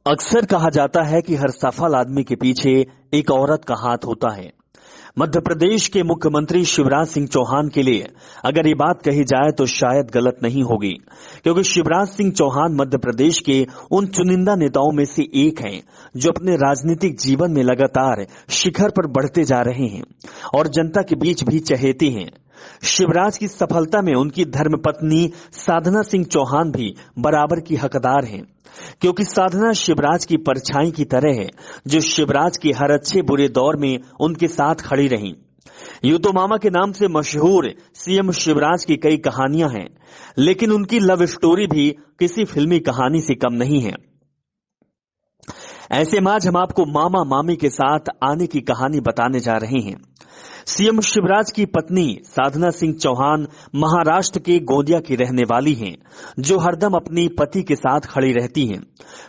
अक्सर कहा जाता है कि हर सफल आदमी के पीछे एक औरत का हाथ होता है। मध्य प्रदेश के मुख्यमंत्री शिवराज सिंह चौहान के लिए अगर ये बात कही जाए तो शायद गलत नहीं होगी, क्योंकि शिवराज सिंह चौहान मध्य प्रदेश के उन चुनिंदा नेताओं में से एक हैं जो अपने राजनीतिक जीवन में लगातार शिखर पर बढ़ते जा रहे हैं और जनता के बीच भी चहेते हैं। शिवराज की सफलता में उनकी धर्मपत्नी साधना सिंह चौहान भी बराबर की हकदार हैं, क्योंकि साधना शिवराज की परछाई की तरह है जो शिवराज के हर अच्छे बुरे दौर में उनके साथ खड़ी रही। यूं तो मामा के नाम से मशहूर सीएम शिवराज की कई कहानियां हैं, लेकिन उनकी लव स्टोरी भी किसी फिल्मी कहानी से कम नहीं है। ऐसे में आज हम आपको मामा मामी के साथ आने की कहानी बताने जा रहे हैं। सीएम शिवराज की पत्नी साधना सिंह चौहान महाराष्ट्र के गोंदिया की रहने वाली हैं, जो हरदम अपनी पति के साथ खड़ी रहती हैं।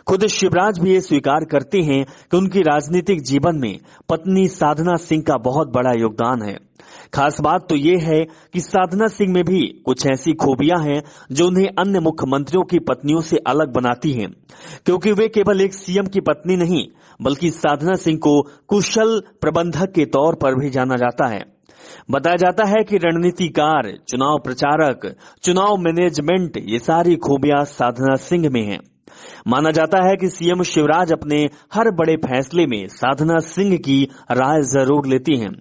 खुद शिवराज भी ये स्वीकार करते हैं कि उनकी राजनीतिक जीवन में पत्नी साधना सिंह का बहुत बड़ा योगदान है। खास बात तो ये है कि साधना सिंह में भी कुछ ऐसी खूबियां हैं जो उन्हें अन्य मुख्यमंत्रियों की पत्नियों से अलग बनाती हैं, क्योंकि वे केवल एक सीएम की पत्नी नहीं बल्कि साधना सिंह को कुशल प्रबंधक के तौर पर भी जाना जाता है। बताया जाता है कि रणनीतिकार, चुनाव प्रचारक, चुनाव मैनेजमेंट, ये सारी खूबियां साधना सिंह में हैं। माना जाता है कि सीएम शिवराज अपने हर बड़े फैसले में साधना सिंह की राय जरूर लेती हैं।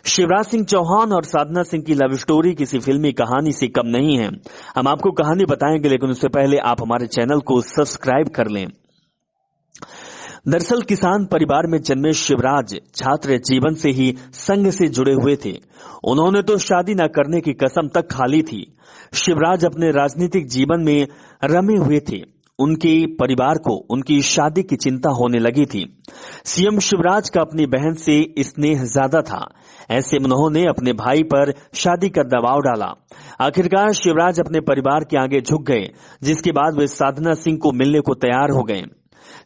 शिवराज सिंह चौहान और साधना सिंह की लव स्टोरी किसी फिल्मी कहानी से कम नहीं है। हम आपको कहानी बताएंगे, लेकिन उससे पहले आप हमारे चैनल को सब्सक्राइब कर लें। दरअसल किसान परिवार में जन्मे शिवराज छात्र जीवन से ही संघ से जुड़े हुए थे। उन्होंने तो शादी न करने की कसम तक खा ली थी। शिवराज अपने राजनीतिक जीवन में रमे हुए थे। उनके परिवार को उनकी शादी की चिंता होने लगी थी। सीएम शिवराज का अपनी बहन से स्नेह ज्यादा था। ऐसे में उन्होंने अपने भाई पर शादी का दबाव डाला। आखिरकार शिवराज अपने परिवार के आगे झुक गए, जिसके बाद वे साधना सिंह को मिलने को तैयार हो गए।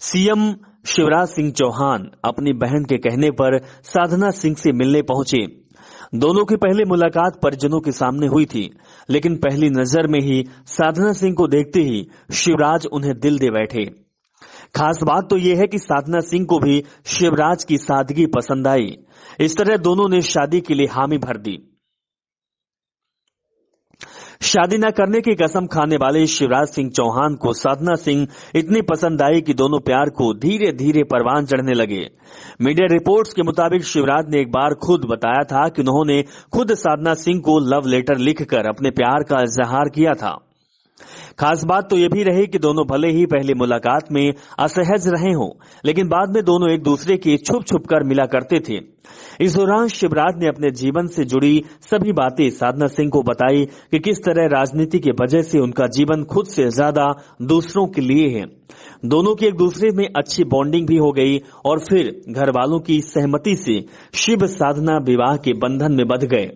सीएम शिवराज सिंह चौहान अपनी बहन के कहने पर साधना सिंह से मिलने पहुंचे। दोनों की पहली मुलाकात परिजनों के सामने हुई थी, लेकिन पहली नजर में ही साधना सिंह को देखते ही शिवराज उन्हें दिल दे बैठे। खास बात तो यह है कि साधना सिंह को भी शिवराज की सादगी पसंद आई। इस तरह दोनों ने शादी के लिए हामी भर दी। शादी न करने की कसम खाने वाले शिवराज सिंह चौहान को साधना सिंह इतनी पसंद आई कि दोनों प्यार को धीरे धीरे परवान चढ़ने लगे। मीडिया रिपोर्ट्स के मुताबिक शिवराज ने एक बार खुद बताया था कि उन्होंने खुद साधना सिंह को लव लेटर लिखकर अपने प्यार का इजहार किया था। खास बात तो यह भी रही कि दोनों भले ही पहली मुलाकात में असहज रहे हों, लेकिन बाद में दोनों एक दूसरे के छुप छुप कर मिला करते थे। इस दौरान शिवराज ने अपने जीवन से जुड़ी सभी बातें साधना सिंह को बताई कि किस तरह राजनीति की वजह से उनका जीवन खुद से ज्यादा दूसरों के लिए है। दोनों की एक दूसरे में अच्छी बॉन्डिंग भी हो गई और फिर घर वालों की सहमति से शिव साधना विवाह के बंधन में बंध गए।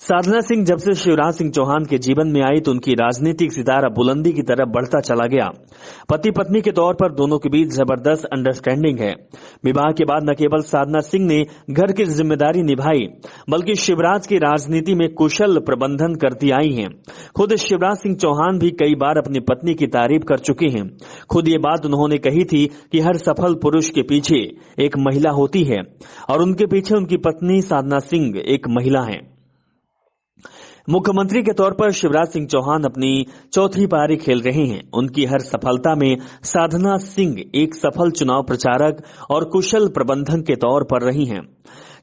साधना सिंह जब से शिवराज सिंह चौहान के जीवन में आई तो उनकी राजनीतिक सितारा बुलंदी की तरफ बढ़ता चला गया। पति पत्नी के तौर पर दोनों के बीच जबरदस्त अंडरस्टैंडिंग है। विवाह के बाद न केवल साधना सिंह ने घर की जिम्मेदारी निभाई, बल्कि शिवराज की राजनीति में कुशल प्रबंधन करती आई हैं। खुद शिवराज सिंह चौहान भी कई बार अपनी पत्नी की तारीफ कर चुके हैं। खुद ये बात उन्होंने कही थी कि हर सफल पुरुष के पीछे एक महिला होती है और उनके पीछे उनकी पत्नी साधना सिंह एक महिला है। मुख्यमंत्री के तौर पर शिवराज सिंह चौहान अपनी चौथी पारी खेल रहे हैं। उनकी हर सफलता में साधना सिंह एक सफल चुनाव प्रचारक और कुशल प्रबंधक के तौर पर रही हैं।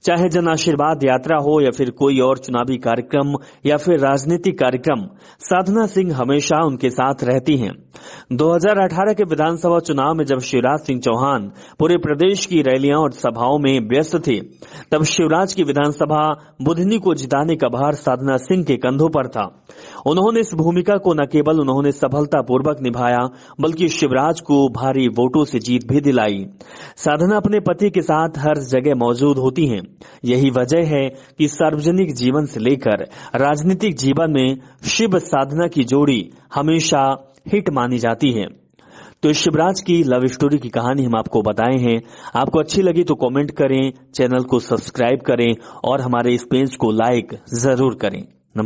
चाहे जन आशीर्वाद यात्रा हो या फिर कोई और चुनावी कार्यक्रम या फिर राजनीतिक कार्यक्रम, साधना सिंह हमेशा उनके साथ रहती हैं। 2018 के विधानसभा चुनाव में जब शिवराज सिंह चौहान पूरे प्रदेश की रैलियां और सभाओं में व्यस्त थे, तब शिवराज की विधानसभा बुधनी को जिताने का भार साधना सिंह के कंधों पर था। उन्होंने इस भूमिका को न केवल उन्होंने सफलतापूर्वक निभाया, बल्कि शिवराज को भारी वोटों से जीत भी दिलाई। साधना अपने पति के साथ हर जगह मौजूद होती हैं। यही वजह है कि सार्वजनिक जीवन से लेकर राजनीतिक जीवन में शिव साधना की जोड़ी हमेशा हिट मानी जाती है। तो शिवराज की लव स्टोरी की कहानी हम आपको बताए हैं। आपको अच्छी लगी तो कमेंट करें, चैनल को सब्सक्राइब करें और हमारे इस पेज को लाइक जरूर करें।